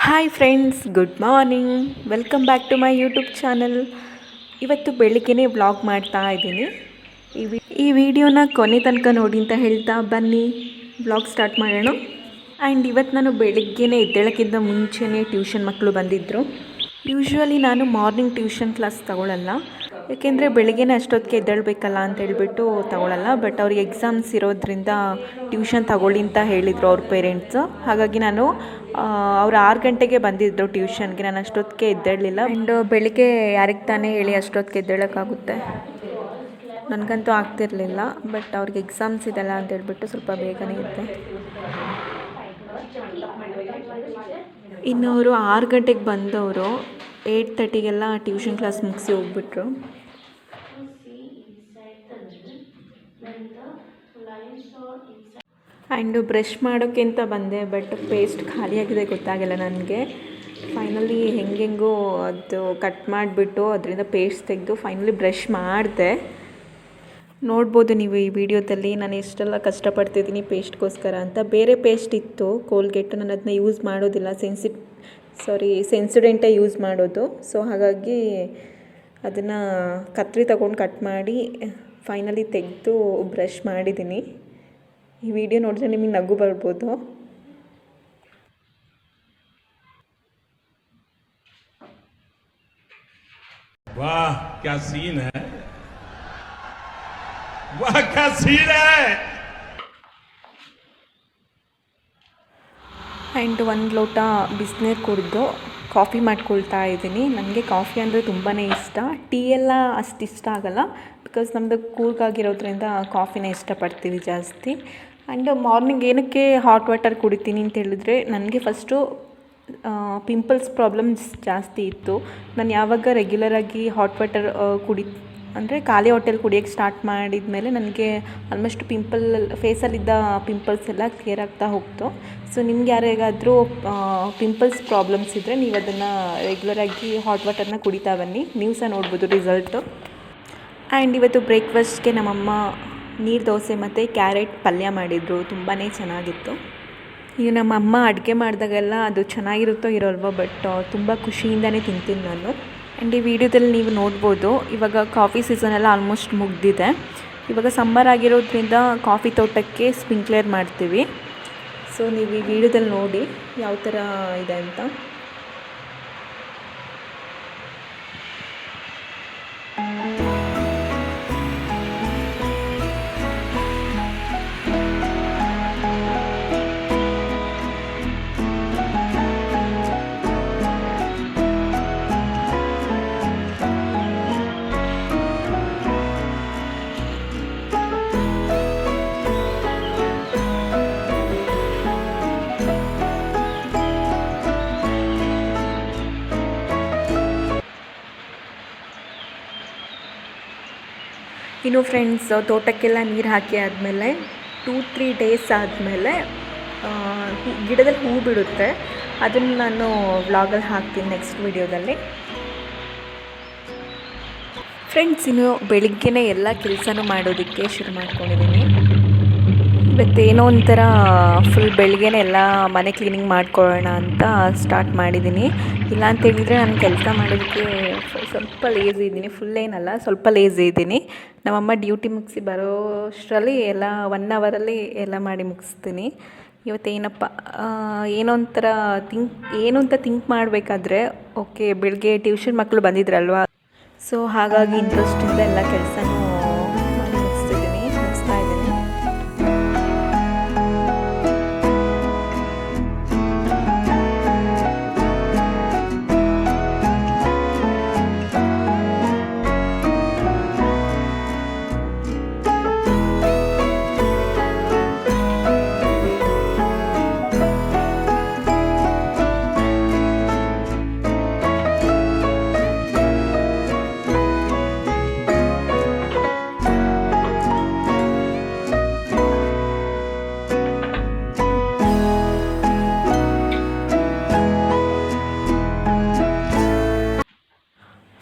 Hi friends, good morning. Welcome back to my YouTube channel. ಇವತ್ತು ಬೆಳಿಗ್ಗೆನೇ vlog ಮಾಡ್ತಾ ಇದ್ದೀನಿ. ಈ ವಿಡಿಯೋನ ಕೊನೆ ತನಕ ನೋಡಿ ಅಂತ ಹೇಳ್ತಾ ಬನ್ನಿ ವ್ಲಾಗ್ ಸ್ಟಾರ್ಟ್ ಮಾಡೋಣ. ಆ್ಯಂಡ್ ಇವತ್ತು ನಾನು ಬೆಳಿಗ್ಗೆನೇ ಎದ್ದೇಳೋಕ್ಕಿಂತ ಮುಂಚೆನೇ ಟ್ಯೂಷನ್ ಮಕ್ಕಳು ಬಂದಿದ್ದರು. ಯೂಶ್ವಲಿ ನಾನು ಮಾರ್ನಿಂಗ್ ಟ್ಯೂಷನ್ ಕ್ಲಾಸ್ ತಗೊಳ್ಳಲ್ಲ, ಏಕೆಂದರೆ ಬೆಳಗ್ಗೆನೇ ಅಷ್ಟೊತ್ತಿಗೆ ಎದ್ದೇಳಬೇಕಲ್ಲ ಅಂತ ಹೇಳ್ಬಿಟ್ಟು ತಗೊಳ್ಳಲ್ಲ. ಬಟ್ ಅವ್ರಿಗೆ ಎಕ್ಸಾಮ್ಸ್ ಇರೋದ್ರಿಂದ ಟ್ಯೂಷನ್ ತಗೊಳ್ಳಿ ಅಂತ ಹೇಳಿದರು ಅವ್ರ ಪೇರೆಂಟ್ಸು. ಹಾಗಾಗಿ ನಾನು ಅವ್ರು 6 ಗಂಟೆಗೆ ಬಂದಿದ್ದರು ಟ್ಯೂಷನ್ಗೆ. ನಾನು ಅಷ್ಟೊತ್ತಿಗೆ ಎದ್ದೇಳಲಿಲ್ಲ. ಆ್ಯಂಡ್ ಬೆಳಿಗ್ಗೆ ಯಾರಿಗೆ ತಾನೇ ಹೇಳಿ ಅಷ್ಟೊತ್ತಿಗೆ ಎದ್ದೇಳೋಕ್ಕಾಗುತ್ತೆ, ನನಗಂತೂ ಆಗ್ತಿರಲಿಲ್ಲ. ಬಟ್ ಅವ್ರಿಗೆ ಎಕ್ಸಾಮ್ಸ್ ಇದೆಲ್ಲ ಅಂತ ಹೇಳ್ಬಿಟ್ಟು ಸ್ವಲ್ಪ ಬೇಗನೆ ಇದ್ದೆ. ಇನ್ನು ಅವರು 6 ಗಂಟೆಗೆ ಬಂದವರು 8:30ಗೆಲ್ಲ ಟ್ಯೂಷನ್ ಕ್ಲಾಸ್ ಮುಗಿಸಿ ಹೋಗ್ಬಿಟ್ರು. ಆ್ಯಂಡು ಬ್ರಷ್ ಮಾಡೋಕ್ಕೆ ಅಂತ ಬಂದೆ, ಬಟ್ ಪೇಸ್ಟ್ ಖಾಲಿಯಾಗಿದೆ, ಗೊತ್ತಾಗಿಲ್ಲ ನನಗೆ. ಫೈನಲಿ ಹೆಂಗೆಂಗೋ ಅದು ಕಟ್ ಮಾಡಿಬಿಟ್ಟು ಅದರಿಂದ ಪೇಸ್ಟ್ ತೆಗೆದು ಫೈನಲಿ ಬ್ರಷ್ ಮಾಡಿದೆ. ನೋಡ್ಬೋದು ನೀವು ಈ ವಿಡಿಯೋದಲ್ಲಿ ನಾನು ಎಷ್ಟೆಲ್ಲ ಕಷ್ಟಪಡ್ತಿದ್ದೀನಿ ಪೇಸ್ಟ್ಗೋಸ್ಕರ ಅಂತ. ಬೇರೆ ಪೇಸ್ಟ್ ಇತ್ತು ಕೋಲ್ಗೇಟ್, ನಾನು ಅದನ್ನ ಯೂಸ್ ಮಾಡೋದಿಲ್ಲ, ಸೆನ್ಸಿಡೆಂಟೇ ಯೂಸ್ ಮಾಡೋದು. ಸೊ ಹಾಗಾಗಿ ಅದನ್ನು ಕತ್ರಿ ತಗೊಂಡು ಕಟ್ ಮಾಡಿ ಫೈನಲಿ ತೆಗೆದು ಬ್ರಷ್ ಮಾಡಿದ್ದೀನಿ. ಈ ವಿಡಿಯೋ ನೋಡಿದ್ರೆ ನಿಮಗೆ ನಗು ಬರ್ಬೋದು. वाह क्या सीन है, वाह क्या सीन है. ಆ್ಯಂಡ್ 1 ಲೋಟ ಬಿಸಿನೀರು ಕುಡಿದು ಕಾಫಿ ಮಾಡ್ಕೊಳ್ತಾ ಇದ್ದೀನಿ. ನನಗೆ ಕಾಫಿ ಅಂದರೆ ತುಂಬಾ ಇಷ್ಟ. ಟೀ ಎಲ್ಲ ಅಷ್ಟು ಇಷ್ಟ ಆಗಲ್ಲ, ಬಿಕಾಸ್ ನಮ್ಮದು ಕೂರ್ಗಾಗಿರೋದ್ರಿಂದ ಕಾಫಿನೇ ಇಷ್ಟಪಡ್ತೀವಿ ಜಾಸ್ತಿ. ಆ್ಯಂಡ್ ಮಾರ್ನಿಂಗ್ ಏನಕ್ಕೆ ಹಾಟ್ ವಾಟರ್ ಕುಡಿತೀನಿ ಅಂತ ಹೇಳಿದ್ರೆ, ನನಗೆ ಫಸ್ಟು ಪಿಂಪಲ್ಸ್ ಪ್ರಾಬ್ಲಮ್ಸ್ ಜಾಸ್ತಿ ಇತ್ತು. ನಾನು ಯಾವಾಗ ರೆಗ್ಯುಲರಾಗಿ ಹಾಟ್ ವಾಟರ್ ಅಂದರೆ ಖಾಲಿ ಹೊಟ್ಟೆಲಿ ಕುಡಿಯೋಕ್ಕೆ ಸ್ಟಾರ್ಟ್ ಮಾಡಿದ ಮೇಲೆ ನನಗೆ ಆಲ್ಮೋಸ್ಟ್ ಫೇಸಲ್ಲಿದ್ದ ಪಿಂಪಲ್ಸ್ ಎಲ್ಲ ಕ್ಲಿಯರ್ ಆಗ್ತಾ ಹೋಗ್ತು. ಸೊ ನಿಮ್ಗೆ ಯಾರಿಗಾದರೂ ಪಿಂಪಲ್ಸ್ ಪ್ರಾಬ್ಲಮ್ಸ್ ಇದ್ದರೆ ನೀವು ಅದನ್ನು ರೆಗ್ಯುಲರಾಗಿ ಹಾಟ್ ವಾಟರ್ನ ಕುಡಿತಾ ಬನ್ನಿ, ನೀವು ಸಹ ನೋಡ್ಬೋದು ರಿಸಲ್ಟು. ಆ್ಯಂಡ್ ಇವತ್ತು ಬ್ರೇಕ್ಫಾಸ್ಟ್ಗೆ ನಮ್ಮಮ್ಮ ನೀರು ದೋಸೆ ಮತ್ತು ಕ್ಯಾರೆಟ್ ಪಲ್ಯ ಮಾಡಿದರು, ತುಂಬಾ ಚೆನ್ನಾಗಿತ್ತು. ಈಗ ನಮ್ಮ ಅಮ್ಮ ಅಡುಗೆ ಮಾಡಿದಾಗೆಲ್ಲ ಅದು ಚೆನ್ನಾಗಿರುತ್ತೋ ಇರೋಲ್ವೋ, ಬಟ್ ತುಂಬ ಖುಷಿಯಿಂದನೇ ತಿಂತೀನಿ ನಾನು. ಆ್ಯಂಡ್ ಈ ವಿಡಿಯೋದಲ್ಲಿ ನೀವು ನೋಡ್ಬೋದು, ಇವಾಗ ಕಾಫಿ ಸೀಸನೆಲ್ಲ ಆಲ್ಮೋಸ್ಟ್ ಮುಗಿದಿದೆ. ಇವಾಗ ಸಮ್ಮರ್ ಆಗಿರೋದ್ರಿಂದ ಕಾಫಿ ತೋಟಕ್ಕೆ ಸ್ಪ್ರಿಂಕ್ಲರ್ ಮಾಡ್ತೀವಿ. ಸೊ ನೀವು ಈ ವಿಡಿಯೋದಲ್ಲಿ ನೋಡಿ ಯಾವ ಥರ ಇದೆ ಅಂತ. ಇನ್ನು ಫ್ರೆಂಡ್ಸ್, ತೋಟಕ್ಕೆಲ್ಲ ನೀರು ಹಾಕಿ ಆದಮೇಲೆ 2-3 ಡೇಸ್ ಆದಮೇಲೆ ಗಿಡದಲ್ಲಿ ಹೂ ಬಿಡುತ್ತೆ. ಅದನ್ನು ನಾನು ವ್ಲಾಗಲ್ಲಿ ಹಾಕ್ತೀನಿ ನೆಕ್ಸ್ಟ್ ವಿಡಿಯೋದಲ್ಲಿ. ಫ್ರೆಂಡ್ಸ್, ಇನ್ನು ಬೆಳಿಗ್ಗೆನೇ ಎಲ್ಲ ಕೆಲಸನೂ ಮಾಡೋದಕ್ಕೆ ಶುರು ಮಾಡ್ಕೊಂಡಿದ್ದೀನಿ. ಇವತ್ತೇನೋ ಒಂಥರ ಫುಲ್ ಬೆಳಿಗ್ಗೆನೇ ಎಲ್ಲ ಮನೆ ಕ್ಲೀನಿಂಗ್ ಮಾಡ್ಕೊಳ್ಳೋಣ ಅಂತ ಸ್ಟಾರ್ಟ್ ಮಾಡಿದ್ದೀನಿ. ಇಲ್ಲ ಅಂತೇಳಿದರೆ ನಾನು ಕೆಲಸ ಮಾಡೋದಕ್ಕೆ ಸ್ವಲ್ಪ ಲೇಝಿ ಇದ್ದೀನಿ, ಫುಲ್ ಏನಲ್ಲ, ಸ್ವಲ್ಪ ಲೇಝಿ ಇದ್ದೀನಿ. ನಮ್ಮಮ್ಮ ಡ್ಯೂಟಿ ಮುಗಿಸಿ ಬರೋಷ್ಟರಲ್ಲಿ ಎಲ್ಲ 1 ಅವರಲ್ಲಿ ಎಲ್ಲ ಮಾಡಿ ಮುಗಿಸ್ತೀನಿ. ಇವತ್ತೇನಪ್ಪ ಏನೋ ಒಂಥರ ಏನು ಅಂತ ಥಿಂಕ್ ಮಾಡಬೇಕಾದ್ರೆ, ಓಕೆ ಬೆಳಗ್ಗೆ ಟ್ಯೂಷನ್ ಮಕ್ಕಳು ಬಂದಿದ್ರಲ್ವ, ಸೊ ಹಾಗಾಗಿ ಇಂಟ್ರೆಸ್ಟಿಂದ ಎಲ್ಲ ಕೆಲಸನೂ ಮಾಡಿ ಮುಗಿಸ್ತಾ ಇದ್ದೀನಿ.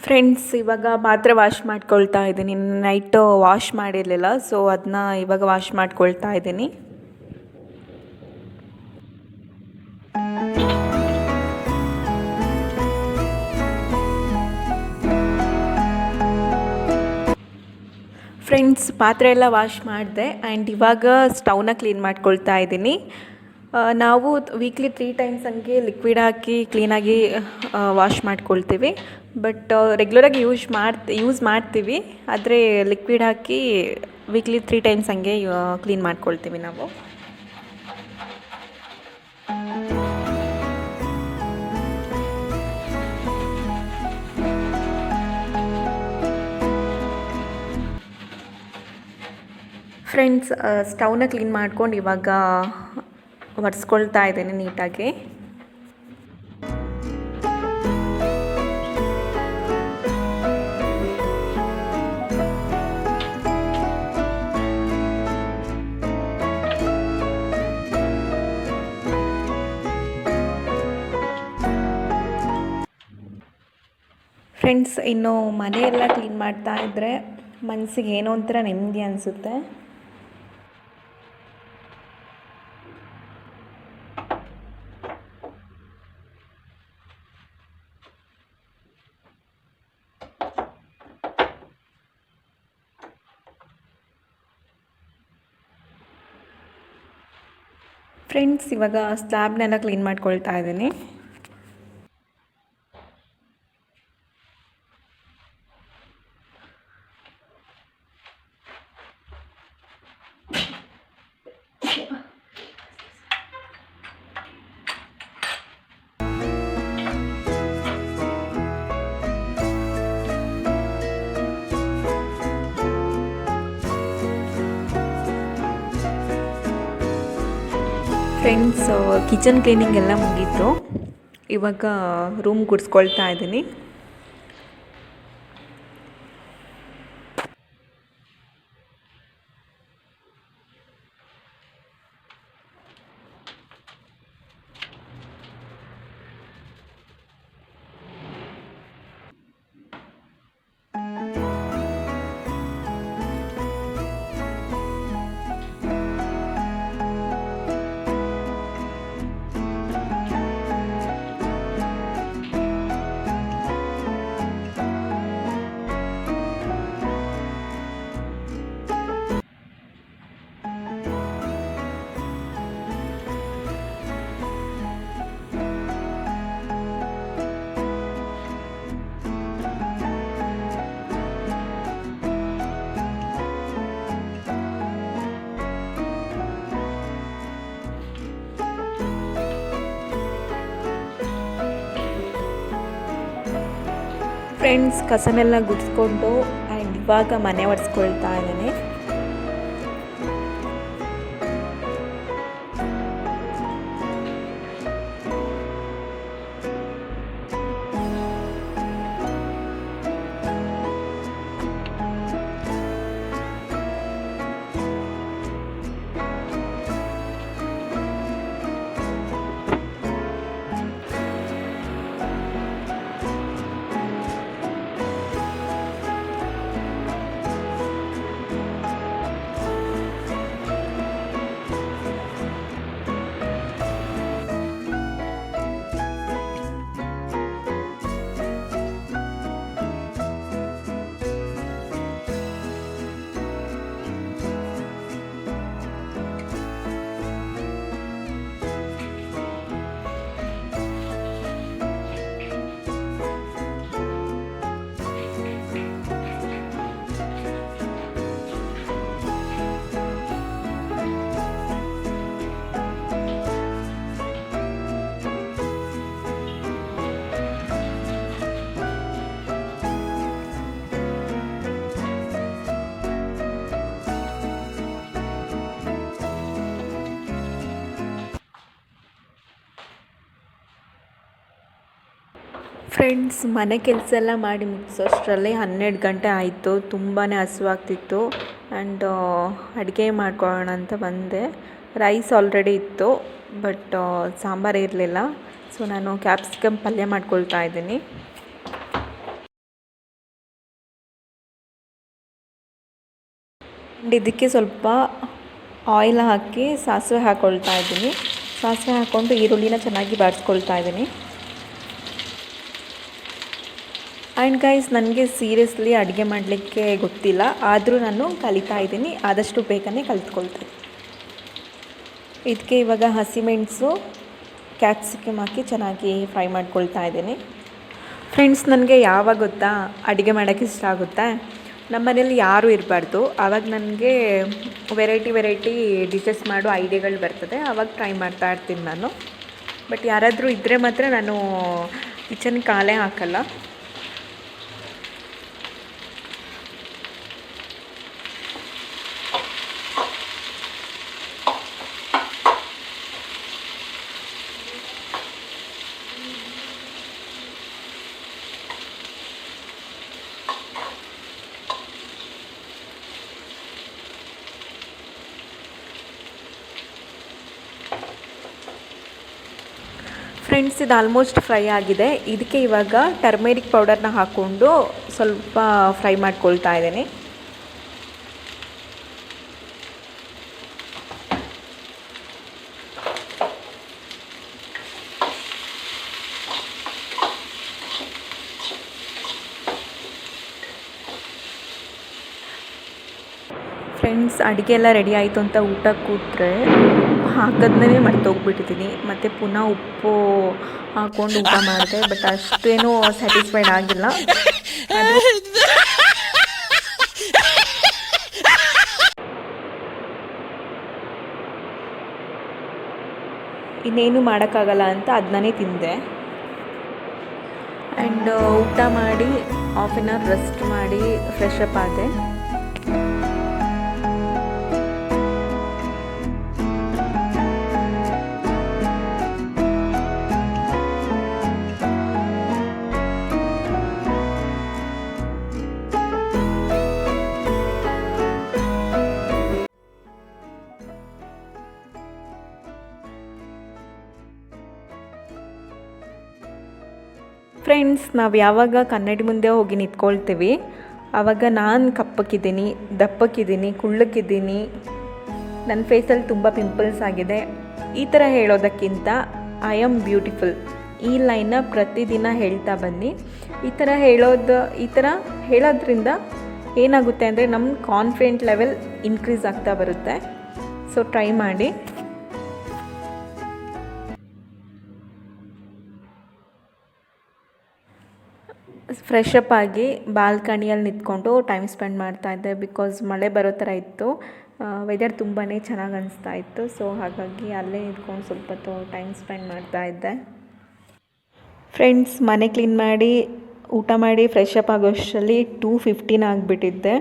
ಫ್ರೆಂಡ್ಸ್, ಇವಾಗ ಪಾತ್ರೆ ವಾಶ್ ಮಾಡ್ಕೊಳ್ತಾ ಇದ್ದೀನಿ. ನೈಟು ವಾಶ್ ಮಾಡಿರಲಿಲ್ಲ, ಸೊ ಅದನ್ನ ಇವಾಗ ವಾಶ್ ಮಾಡ್ಕೊಳ್ತಾ ಇದ್ದೀನಿ. ಫ್ರೆಂಡ್ಸ್, ಪಾತ್ರೆ ಎಲ್ಲ ವಾಶ್ ಮಾಡಿದೆ ಆ್ಯಂಡ್ ಇವಾಗ ಸ್ಟವ್ನ ಕ್ಲೀನ್ ಮಾಡ್ಕೊಳ್ತಾ ಇದ್ದೀನಿ. ನಾವು ವೀಕ್ಲಿ 3 ಟೈಮ್ಸ್ ಹಂಗೆ ಲಿಕ್ವಿಡ್ ಹಾಕಿ ಕ್ಲೀನಾಗಿ ವಾಶ್ ಮಾಡ್ಕೊಳ್ತೀವಿ. ಬಟ್ ರೆಗ್ಯುಲರಾಗಿ ಯೂಸ್ ಮಾಡ್ತೀವಿ, ಆದರೆ ಲಿಕ್ವಿಡ್ ಹಾಕಿ ವೀಕ್ಲಿ 3 ಟೈಮ್ಸ್ ಹಂಗೆ ಕ್ಲೀನ್ ಮಾಡ್ಕೊಳ್ತೀವಿ ನಾವು. ಫ್ರೆಂಡ್ಸ್, ಸ್ಟವ್ನ ಕ್ಲೀನ್ ಮಾಡ್ಕೊಂಡು ಇವಾಗ ಒರೆಸ್ಕೊಳ್ತಾ ಇದ್ದೀನಿ ನೀಟಾಗಿ. ಫ್ರೆಂಡ್ಸ್, ಇನ್ನು ಮನೆಯೆಲ್ಲ ಕ್ಲೀನ್ ಮಾಡ್ತಾ ಇದ್ದರೆ ಮನಸ್ಸಿಗೆ ಏನೋ ಒಂಥರ ನೆಮ್ಮದಿ ಅನಿಸುತ್ತೆ. ಫ್ರೆಂಡ್ಸ್, ಇವಾಗ ಸ್ಲ್ಯಾಬ್ನೆಲ್ಲ ಕ್ಲೀನ್ ಮಾಡ್ಕೊಳ್ತಾ ಇದ್ದೀನಿ. ಫ್ರೆಂಡ್ಸ್, ಕಿಚನ್ ಕ್ಲೀನಿಂಗ್ ಎಲ್ಲ ಮುಗೀತು. ಇವಾಗ ರೂಮ್ ಗುಡಿಸ್ಕೊಳ್ತಾ ಇದ್ದೀನಿ. ಫ್ರೆಂಡ್ಸ್, ಕಸನೆಲ್ಲ ಗುಡಿಸ್ಕೊಂಡು ಆ್ಯಂಡ್ ಇವಾಗ ಮನೆ ಒರೆಸ್ಕೊಳ್ತಾ ಇದ್ದೀನಿ. ಫ್ರೆಂಡ್ಸ್, ಮನೆ ಕೆಲಸ ಎಲ್ಲ ಮಾಡಿ ಮುಗಿಸೋಷ್ಟರಲ್ಲಿ 12 ಗಂಟೆ ಆಯಿತು. ತುಂಬಾ ಹಸಿವಾಗ್ತಿತ್ತು ಆ್ಯಂಡ್ ಅಡುಗೆ ಮಾಡ್ಕೊಳ್ಳೋಣ ಅಂತ ಬಂದೆ. ರೈಸ್ ಆಲ್ರೆಡಿ ಇತ್ತು, ಬಟ್ ಸಾಂಬಾರು ಇರಲಿಲ್ಲ. ಸೊ ನಾನು ಕ್ಯಾಪ್ಸಿಕಮ್ ಪಲ್ಯ ಮಾಡ್ಕೊಳ್ತಾ ಇದ್ದೀನಿ. ಆ್ಯಂಡ್ ಇದಕ್ಕೆ ಸ್ವಲ್ಪ ಆಯಿಲ್ ಹಾಕಿ ಸಾಸಿವೆ ಹಾಕ್ಕೊಳ್ತಾ ಇದ್ದೀನಿ. ಸಾಸಿವೆ ಹಾಕ್ಕೊಂಡು ಈರುಳ್ಳಿನ ಚೆನ್ನಾಗಿ ಬಾಡಿಸ್ಕೊಳ್ತಾ ಇದ್ದೀನಿ. ಆ್ಯಂಡ್ ಗೈಸ್, ನನಗೆ ಸೀರಿಯಸ್ಲಿ ಅಡುಗೆ ಮಾಡಲಿಕ್ಕೆ ಗೊತ್ತಿಲ್ಲ, ಆದರೂ ನಾನು ಕಲಿತಾ ಇದ್ದೀನಿ, ಆದಷ್ಟು ಬೇಗನೆ ಕಲಿತ್ಕೊಳ್ತೀನಿ. ಇದಕ್ಕೆ ಇವಾಗ ಹಸಿಮೆಣಸು ಕ್ಯಾಪ್ಸಿಕಮ್ ಹಾಕಿ ಚೆನ್ನಾಗಿ ಫ್ರೈ ಮಾಡ್ಕೊಳ್ತಾ ಇದ್ದೀನಿ. ಫ್ರೆಂಡ್ಸ್, ನನಗೆ ಯಾವಾಗ ಗೊತ್ತಾ ಅಡುಗೆ ಮಾಡೋಕ್ಕೆ ಇಷ್ಟ ಆಗುತ್ತೆ, ನಮ್ಮ ಮನೇಲಿ ಯಾರೂ ಇರಬಾರ್ದು, ಆವಾಗ ನನಗೆ ವೆರೈಟಿ ಡಿಶಸ್ ಮಾಡೋ ಐಡಿಯಾಗಳು ಬರ್ತದೆ, ಆವಾಗ ಟ್ರೈ ಮಾಡ್ತಾ ಇರ್ತೀನಿ ನಾನು. ಬಟ್ ಯಾರಾದರೂ ಇದ್ದರೆ ಮಾತ್ರ ನಾನು ಕಿಚನ್ ಕಾಲೇ ಹಾಕಲ್ಲ. ಫ್ರೆಂಡ್ಸ್, ಇದು ಆಲ್ಮೋಸ್ಟ್ ಫ್ರೈ ಆಗಿದೆ. ಇದಕ್ಕೆ ಇವಾಗ ಟರ್ಮೆರಿಕ್ ಪೌಡರ್ನ ಹಾಕ್ಕೊಂಡು ಸ್ವಲ್ಪ ಫ್ರೈ ಮಾಡ್ಕೊಳ್ತಾ ಇದ್ದೀನಿ. ಫ್ರೆಂಡ್ಸ್, ಅಡುಗೆ ಎಲ್ಲ ರೆಡಿ ಆಯಿತು ಅಂತ ಊಟ ಕೂತ್ರೆ ಹಾಕೋದನ್ನೇ ಮರ್ತೋಗ್ಬಿಟ್ಟಿದ್ದೀನಿ. ಮತ್ತು ಪುನಃ ಉಪ್ಪು ಹಾಕ್ಕೊಂಡು ಊಟ ಮಾಡಿದೆ, ಬಟ್ ಅಷ್ಟೇನೂ ಸ್ಯಾಟಿಸ್ಫೈಡ್ ಆಗಿಲ್ಲ. ಇನ್ನೇನು ಮಾಡೋಕ್ಕಾಗಲ್ಲ ಅಂತ ಅದನ್ನೇ ತಿಂದೆ. ಆ್ಯಂಡ್ ಊಟ ಮಾಡಿ ಹಾಫ್ ಆನ್ ಅವರ್ ರೆಸ್ಟ್ ಮಾಡಿ ಫ್ರೆಶ್ ಅಪ್ ಆದೆ. ಫ್ರೆಂಡ್ಸ್, ನಾವು ಯಾವಾಗ ಕನ್ನಡಿ ಮುಂದೆ ಹೋಗಿ ನಿಂತ್ಕೊಳ್ತೀವಿ ಆವಾಗ ನಾನು ಕಪ್ಪಕ್ಕಿದ್ದೀನಿ, ದಪ್ಪಕ್ಕಿದ್ದೀನಿ, ಕುಳ್ಳಕ್ಕಿದ್ದೀನಿ, ನನ್ನ ಫೇಸಲ್ಲಿ ತುಂಬ ಪಿಂಪಲ್ಸ್ ಆಗಿದೆ, ಈ ಥರ ಹೇಳೋದಕ್ಕಿಂತ ಐ ಆಮ್ ಬ್ಯೂಟಿಫುಲ್ ಈ ಲೈನ್ನ ಪ್ರತಿದಿನ ಹೇಳ್ತಾ ಬನ್ನಿ. ಈ ಥರ ಹೇಳೋದ್ರಿಂದ ಏನಾಗುತ್ತೆ ಅಂದರೆ ನಮ್ಮ ಕಾನ್ಫಿಡೆಂಟ್ ಲೆವೆಲ್ ಇನ್ಕ್ರೀಸ್ ಆಗ್ತಾ ಬರುತ್ತೆ. ಸೊ ಟ್ರೈ ಮಾಡಿ. ಫ್ರೆಶ್ ಅಪ್ ಆಗಿ ಬಾಲ್ಕನಿಯಲ್ಲಿ ನಿಂತ್ಕೊಂಡು ಟೈಮ್ ಸ್ಪೆಂಡ್ ಮಾಡ್ತಾಯಿದ್ದೆ, ಬಿಕಾಸ್ ಮಳೆ ಬರೋ ಥರ ಇತ್ತು. ವೆದರ್ ತುಂಬಾ ಚೆನ್ನಾಗಿ ಅನಿಸ್ತಾ ಇತ್ತು. ಸೊ ಹಾಗಾಗಿ ಅಲ್ಲೇ ನಿಂತ್ಕೊಂಡು ಸ್ವಲ್ಪ ಹೊತ್ತು ಟೈಮ್ ಸ್ಪೆಂಡ್ ಮಾಡ್ತಾಯಿದ್ದೆ. ಫ್ರೆಂಡ್ಸ್, ಮನೆ ಕ್ಲೀನ್ ಮಾಡಿ ಊಟ ಮಾಡಿ ಫ್ರೆಶ್ ಅಪ್ ಆಗೋಷ್ಟರಲ್ಲಿ 2:15 ಆಗಿಬಿಟ್ಟಿದ್ದೆ.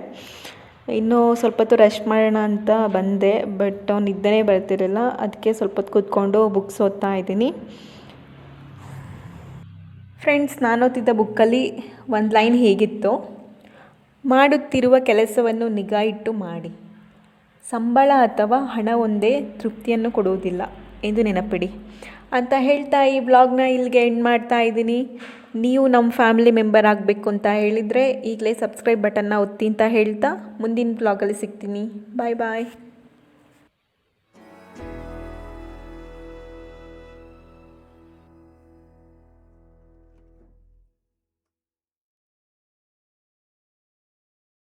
ಇನ್ನೂ ಸ್ವಲ್ಪ ಹೊತ್ತು ರೆಸ್ಟ್ ಮಾಡೋಣ ಅಂತ ಬಂದೆ, ಬಟ್ ನಿದ್ದೆನೇ ಬರ್ತಿರಲಿಲ್ಲ. ಅದಕ್ಕೆ ಸ್ವಲ್ಪ ಹೊತ್ತು ಕೂತ್ಕೊಂಡು ಬುಕ್ಸ್ ಓದ್ತಾ ಇದ್ದೀನಿ. ಫ್ರೆಂಡ್ಸ್, ನಾನು ಓದಿದ್ದ ಬುಕ್ಕಲ್ಲಿ ಒಂದು ಲೈನ್ ಹೇಗಿತ್ತು: ಮಾಡುತ್ತಿರುವ ಕೆಲಸವನ್ನು ನಿಗಾ ಇಟ್ಟು ಮಾಡಿ, ಸಂಬಳ ಅಥವಾ ಹಣ ಒಂದೇ ತೃಪ್ತಿಯನ್ನು ಕೊಡುವುದಿಲ್ಲ ಎಂದು ನೆನಪಿಡಿ ಅಂತ ಹೇಳ್ತಾ ಈ ವ್ಲಾಗ್ನ ಇಲ್ಲಿಗೆ ಎಂಡ್ ಮಾಡ್ತಾ ಇದ್ದೀನಿ. ನೀವು ನಮ್ಮ ಫ್ಯಾಮಿಲಿ ಮೆಂಬರ್ ಆಗಬೇಕು ಅಂತ ಹೇಳಿದರೆ ಈಗಲೇ ಸಬ್ಸ್ಕ್ರೈಬ್ ಬಟನ್ನ ಒತ್ತಿ ಅಂತ ಹೇಳ್ತಾ ಮುಂದಿನ ವ್ಲಾಗಲ್ಲಿ ಸಿಗ್ತೀನಿ. ಬಾಯ್ ಬಾಯ್.